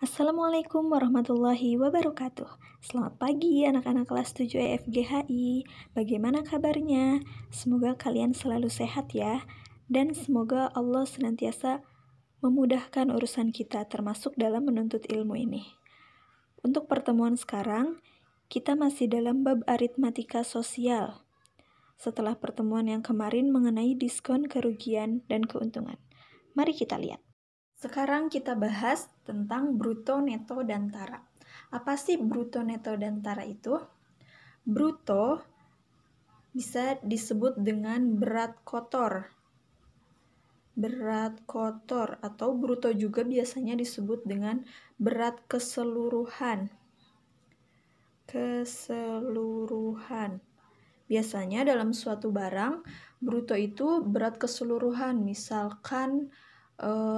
Assalamualaikum warahmatullahi wabarakatuh. Selamat pagi anak-anak kelas 7 EFGHI. Bagaimana kabarnya? Semoga kalian selalu sehat ya. Dan semoga Allah senantiasa memudahkan urusan kita termasuk dalam menuntut ilmu ini. Untuk pertemuan sekarang, kita masih dalam bab aritmatika sosial. Setelah pertemuan yang kemarin mengenai diskon, kerugian, dan keuntungan. Mari kita lihat. Sekarang kita bahas tentang bruto, neto, dan tara. Apa sih bruto, neto, dan tara itu? Bruto bisa disebut dengan berat kotor. Berat kotor atau bruto juga biasanya disebut dengan berat keseluruhan. Keseluruhan. Biasanya dalam suatu barang, bruto itu berat keseluruhan. Misalkan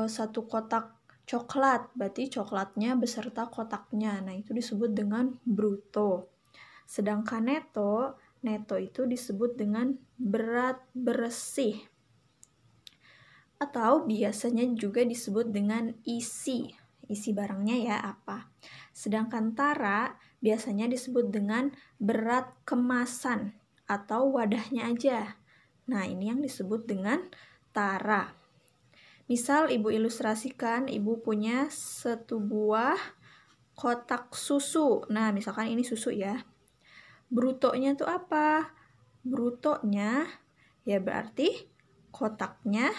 satu kotak coklat, berarti coklatnya beserta kotaknya. Nah, itu disebut dengan bruto. Sedangkan neto itu disebut dengan berat bersih. Atau biasanya juga disebut dengan isi. Isi barangnya ya apa. Sedangkan tara biasanya disebut dengan berat kemasan atau wadahnya aja. Nah, ini yang disebut dengan tara. Misal ibu ilustrasikan, ibu punya satu buah kotak susu. Nah, misalkan ini susu ya. Brutonya itu apa? Brutonya ya berarti kotaknya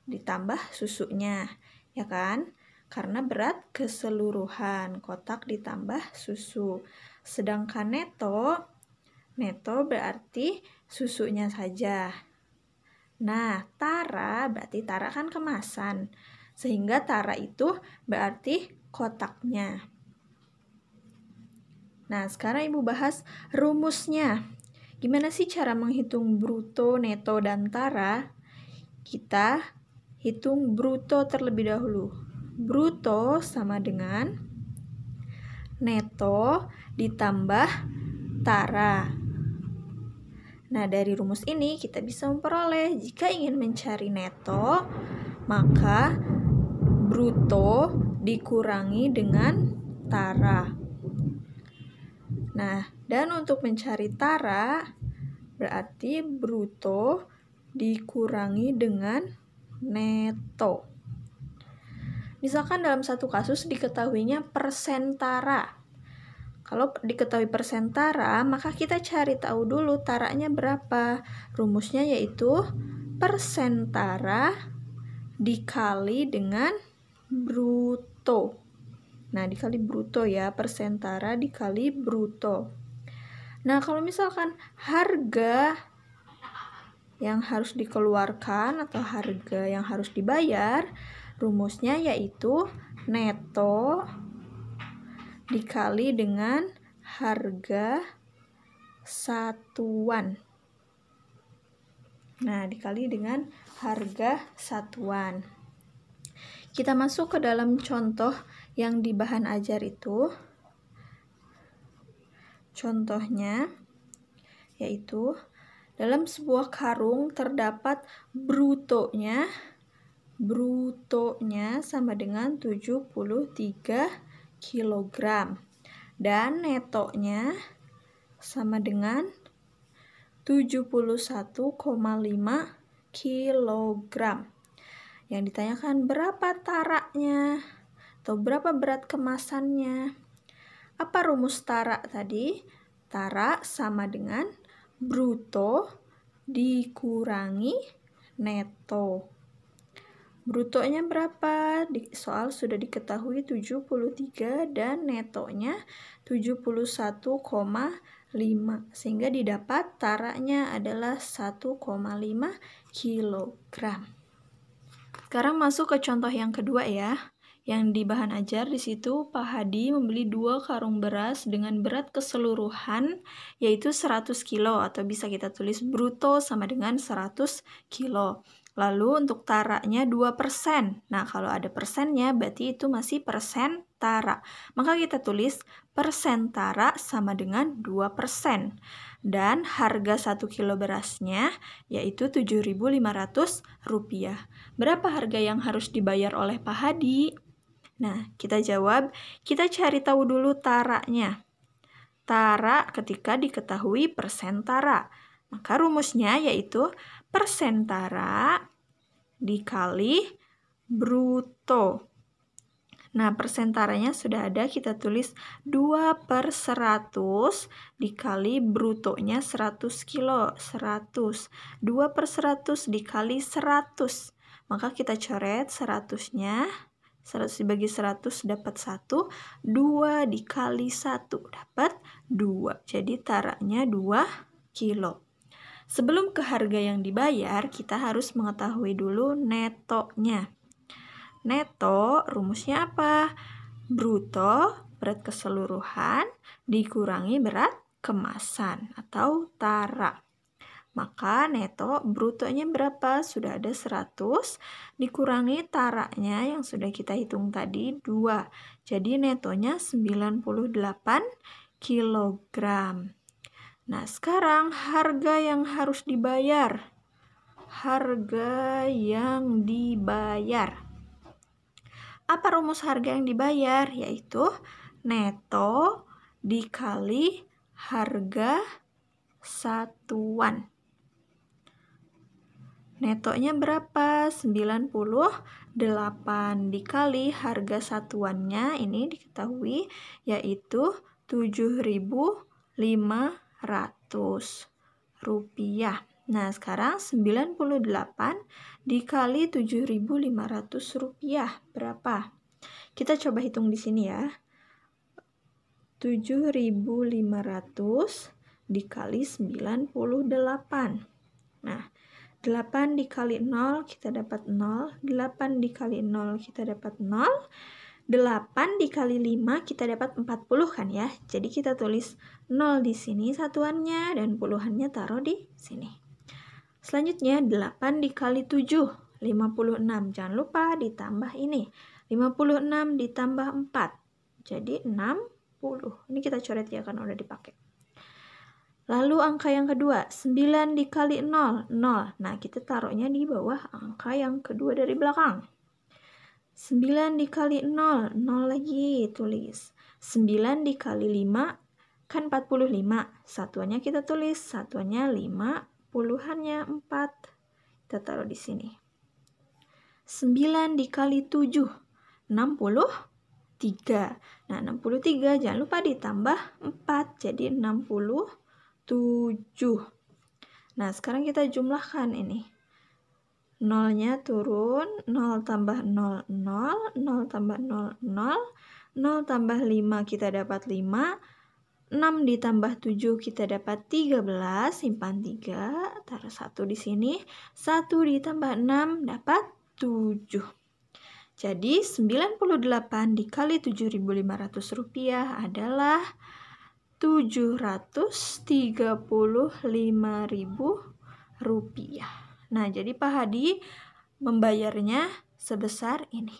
ditambah susunya, ya kan? Karena berat keseluruhan, kotak ditambah susu. Sedangkan neto berarti susunya saja. Nah, tara berarti tara kan kemasan. Sehingga tara itu berarti kotaknya. Nah, sekarang ibu bahas rumusnya. Gimana sih cara menghitung bruto, neto, dan tara? Kita hitung bruto terlebih dahulu. Bruto sama dengan neto ditambah tara. Nah, dari rumus ini kita bisa memperoleh jika ingin mencari neto, maka bruto dikurangi dengan tara. Nah, dan untuk mencari tara, berarti bruto dikurangi dengan neto. Misalkan dalam satu kasus diketahuinya persen tara. Kalau diketahui persen tara, maka kita cari tahu dulu taranya berapa. Rumusnya yaitu persen tara dikali dengan bruto. Nah, dikali bruto ya, persen tara dikali bruto. Nah, kalau misalkan harga yang harus dikeluarkan atau harga yang harus dibayar, rumusnya yaitu neto dikali dengan harga satuan. Nah, dikali dengan harga satuan. Kita masuk ke dalam contoh yang di bahan ajar itu. Contohnya yaitu dalam sebuah karung terdapat brutonya sama dengan 73 kilogram dan netonya sama dengan 71,5 kilogram. Yang ditanyakan berapa taranya atau berapa berat kemasannya. Apa rumus tara tadi? Tara sama dengan bruto dikurangi neto. Brutonya berapa? Di soal sudah diketahui 73 dan netonya 71,5. Sehingga didapat taranya adalah 1,5 kilogram. Sekarang masuk ke contoh yang kedua ya. Yang di bahan ajar di situ Pak Hadi membeli 2 karung beras dengan berat keseluruhan yaitu 100 kilo atau bisa kita tulis bruto sama dengan 100 kilo. Lalu untuk taranya 2%. Nah, kalau ada persennya berarti itu masih persen tara. Maka kita tulis persen tara sama dengan 2%. Dan harga 1 kilo berasnya yaitu Rp7.500. Berapa harga yang harus dibayar oleh Pak Hadi? Nah, kita jawab, kita cari tahu dulu taranya. Tara ketika diketahui persen tara. Maka rumusnya yaitu persen tara dikali bruto. Nah, persentaranya sudah ada, kita tulis 2/100 dikali brutonya 100 kilo, 100. 2/100 dikali 100. Maka kita coret 100-nya, 100 dibagi 100 dapat 1, 2 dikali 1 dapat 2. Jadi taranya 2 kilo. Sebelum ke harga yang dibayar, kita harus mengetahui dulu netonya. Neto rumusnya apa? Bruto berat keseluruhan dikurangi berat kemasan atau tara. Maka neto brutonya berapa? Sudah ada 100 dikurangi taranya yang sudah kita hitung tadi 2. Jadi netonya 98 kg. Nah, sekarang harga yang harus dibayar. Harga yang dibayar. Apa rumus harga yang dibayar? Yaitu neto dikali harga satuan. Netonya berapa? 98 dikali harga satuannya ini diketahui yaitu 7.500 rupiah. Nah, sekarang 98 dikali 7.500 rupiah berapa? Kita coba hitung di sini ya. 7.500 dikali 98. Nah, 8 dikali 0 kita dapat 0, 8 dikali 0 kita dapat 0, 8 dikali 5 kita dapat 40 kan ya. Jadi kita tulis 0 di sini satuannya dan puluhannya taruh di sini. Selanjutnya 8 dikali 7, 56. Jangan lupa ditambah ini. 56 ditambah 4. Jadi 60. Ini kita coret ya karena udah dipakai. Lalu angka yang kedua, 9 dikali 0, 0. Nah, kita taruhnya di bawah angka yang kedua dari belakang. 9 dikali 0, 0 lagi tulis. 9 dikali 5, kan 45. Satuannya kita tulis, satuannya 5, puluhannya 4. Kita taruh di sini. 9 dikali 7, 63. Nah, 63 jangan lupa ditambah 4, jadi 67. Nah, sekarang kita jumlahkan ini. 0-nya turun, 0 tambah 0, 0, 0 tambah 0, 0, 0 tambah 5 kita dapat 5, 6 ditambah 7 kita dapat 13, simpan 3, taruh 1 di sini, 1 ditambah 6 dapat 7. Jadi 98 dikali 7.500 rupiah adalah 735.000 rupiah. Nah, jadi Pak Hadi membayarnya sebesar ini.